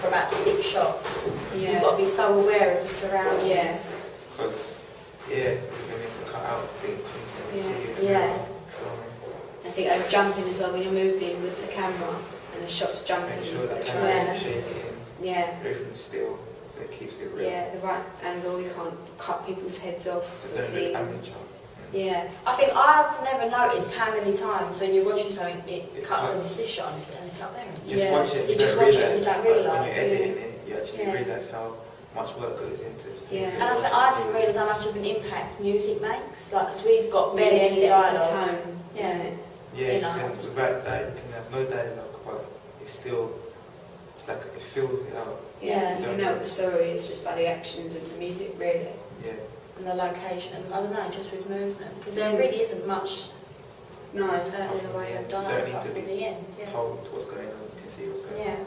for about 6 shots. Yeah. You've got to be so aware of your surroundings. Yeah. Because, we're going to need to cut out big things when we see you. Yeah. I think like jumping as well when you're moving with the camera and the shot's jumping. Make sure the but camera is shaking. Yeah. Everything's still, so it keeps it real. Yeah, the right angle, you can't cut people's heads off. So Sort of don't look thing. amateur. Yeah. I think I've never noticed how many times when you're watching something, it cuts and this shot and it's up there. Just watch it, you you just don't watch it and you realise. don't But realise. when you're editing it, you actually Yeah. realise how much work goes into it. Yeah. And I didn't realise how much of an impact music makes. Like, because we've got Really barely any sets the dialogue. tone. Yeah. Isn't it? Yeah, You you know. can, without that, you can have no dialogue, but it's still, it's like it fills it out. Yeah, Yeah. you know what the story is just by the actions of the music, really. Yeah. And the location, and I don't know, just with movement. Because there really isn't much No, in the way of You don't dialogue need up to in be the end. Yeah. told what's going on, you can see what's going Yeah. on.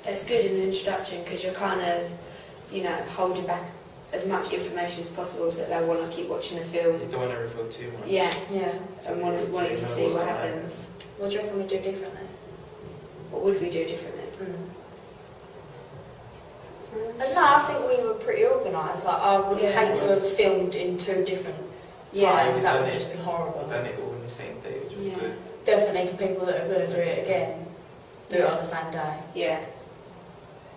it's good in the introduction because you're kind of, you know, holding back as much information as possible so that they want to keep watching the film. You don't want to reveal too much. Yeah, Yeah. and wanting to see what happens. What do you reckon we do differently? What would we do differently? I don't know, I think we were pretty organised. Like, I would Yeah. hate to have filmed in 2 different Yeah, times. That done would it. have just been horrible. Done it all on the same day, which was Yeah. good. Definitely for people that are going to do it again, do it on the same day. Yeah,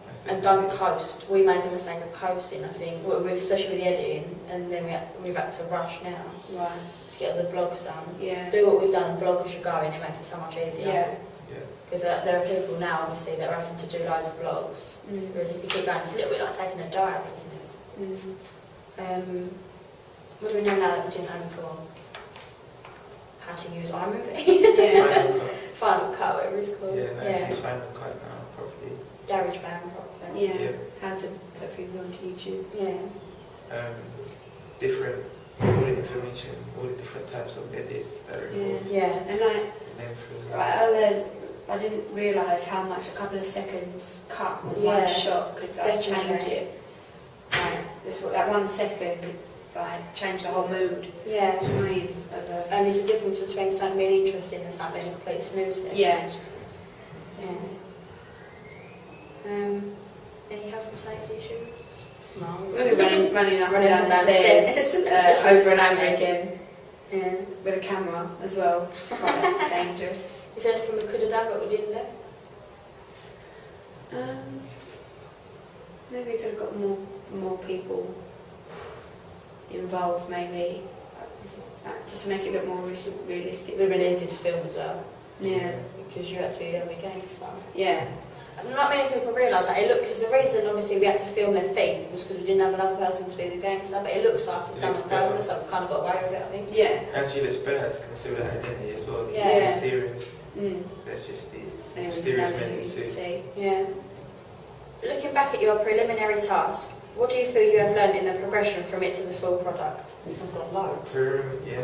That's And definitely- don't coast. We made the mistake of coasting, I think, especially with the editing, and then we've had to rush now right. to get all the vlogs done. Yeah, Do what we've done and vlog as you're going, it makes it so much easier. yeah. Yeah. Because there are people now, obviously, that are having to do loads of vlogs. Mm. Whereas if you keep going, it's a little bit like taking a diary, isn't it? Mm. What do we know now that we didn't own for? How to use iMovie? Yeah. Final Cut. Final Cut, whatever it's called. Yeah, 90s Final Cut now, probably. GarageBand, probably. Yeah. Yeah. How to put people onto YouTube. Yeah. Different, all the information, all the different types of edits that are involved. Yeah. And I didn't realise how much a couple of seconds cut on Yeah. one shot could like, change Definitely. it. That 1 second could like change the whole mood. Yeah. Do you know what I mean? Of a, And there's a difference between something being interesting and something being a complete snooze fest. yeah. Any health and safety issues? No. Maybe running up and Running down the down the stairs stairs. over and over again Yeah. with a camera as well. It's quite dangerous. Is there anything we could have done but we didn't do? Maybe we could have got more people involved, maybe, just to make it look more realistic. It would have been easy to film as well. Yeah, Because you had to be there with gangster. yeah, And not many people realise that. Because the reason, obviously, we had to film their feet was because we didn't have another person to be the gangster. But it looks like it's It done looks with better. both, so we've kind of got away with it, I think. yeah. Actually, it's better to consider that identity as well. Because Yeah. it's mysterious. Mm. That's just the So anyway, mysterious something men you too. can see. Yeah. Looking back at your preliminary task, what do you feel you have learned in the progression from it to the full product? I've got loads. Yeah.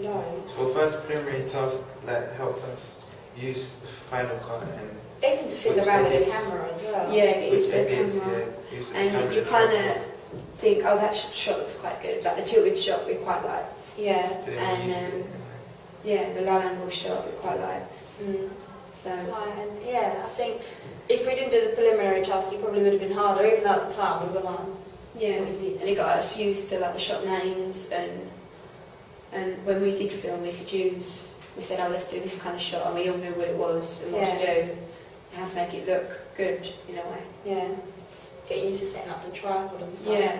Loads. Well, first preliminary task that helped us use the Final Cut and Even to fiddle Which around with the edits? camera as well. Yeah, get which used to the edits, camera. yeah, use the And camera you and kind tripod. of think, oh, that shot looks quite good. Like the tilted shot we quite liked. Yeah. Then and, we used it, Yeah, the low angle shot we quite liked. Mm. So, Right, and yeah, I think if we didn't do the preliminary task, it probably would have been harder. Even though at the time we were like, yeah, what is this? and it got us used to like the shot names and when we did film we could use, we said, oh, let's do this kind of shot, and we all knew what it was and what to do and how to make it look good in a way. Yeah. Get used to setting up the tripod and stuff. Yeah,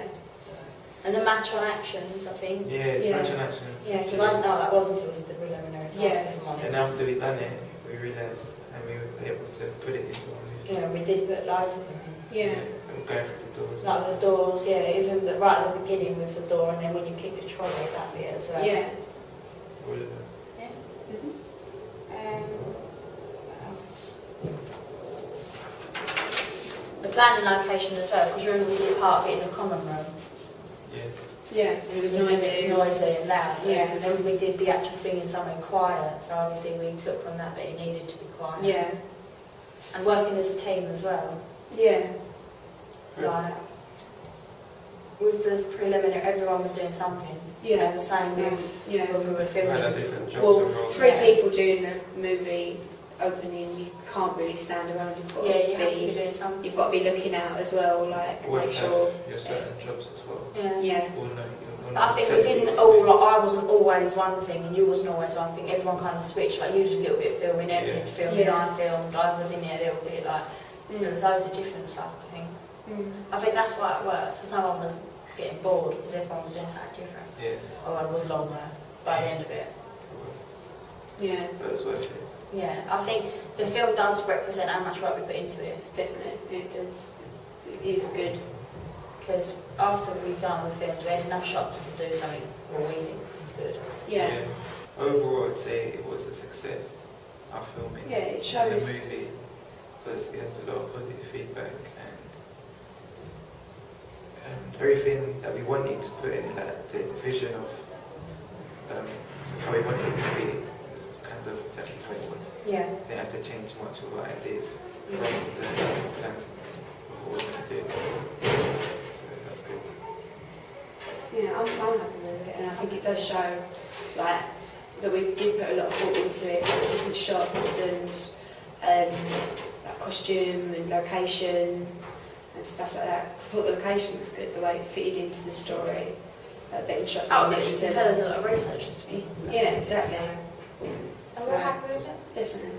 And the match on actions, I think. Yeah, Yeah. action actions. Yeah, because I didn't know what that was until it was the preliminary task, Yeah. if I'm honest. And after we done it, we realised and we were able to put it into one movie. Yeah, we did put loads of them in. yeah, We were going through the doors. Like the doors, yeah, even right at the beginning with the door, and then when you kick the trolley, that bit as well. yeah. All of them. Yeah. Mhm. What else? The planning location as well, because remember we did part of it in the common room. Yeah. Yeah, it was noisy. It was noisy and loud. Yeah. And then we did the actual thing in somewhere quiet, so obviously we took from that, but it needed to be quiet. Yeah, And working as a team as well. yeah, Like, with the preliminary, everyone was doing something. yeah. And the same with Yeah. when we were We filming. had our different jobs Well, and roles. 3 Yeah. people doing the movie opening, you can't really stand around. You've got You to have to be be, doing something. you've got to be looking out as well, like Or make have sure. your certain jobs as well. Yeah. Or no, But I think we didn't all, like, I wasn't always one thing and you wasn't always one thing. Everyone kind of switched, like you did a little bit of filming, Em did filming, Yeah. I filmed, I was in there a little bit, like, there was loads of different stuff, I think. I think that's why it works, because no one was getting bored, because everyone was doing something different. Yeah. Or it was longer by the end of it. Yeah, But it's worth it. Yeah, I think the film does represent how much work we put into it. definitely. It does. It is good. Because after we've done the films, we had enough shots to do something what we think is good. Yeah. Overall, I'd say it was a success, our filming. Yeah, it And shows. the movie, because it has a lot of positive feedback and everything that we wanted to put in, like the vision of how we wanted it to be, was kind of exactly what it was. Yeah. They have to change much of our ideas from the plan of what we want to do. So that's good. Yeah, I'm happy with it, and I think it does show, like, that we did put a lot of thought into it, like different shots and like costume and location and stuff like that. I thought the location was good, the way it fitted into the story. Being shot. Oh, but you can tell there's a lot of research to be. Yeah, exactly. And we're happy with it? Definitely.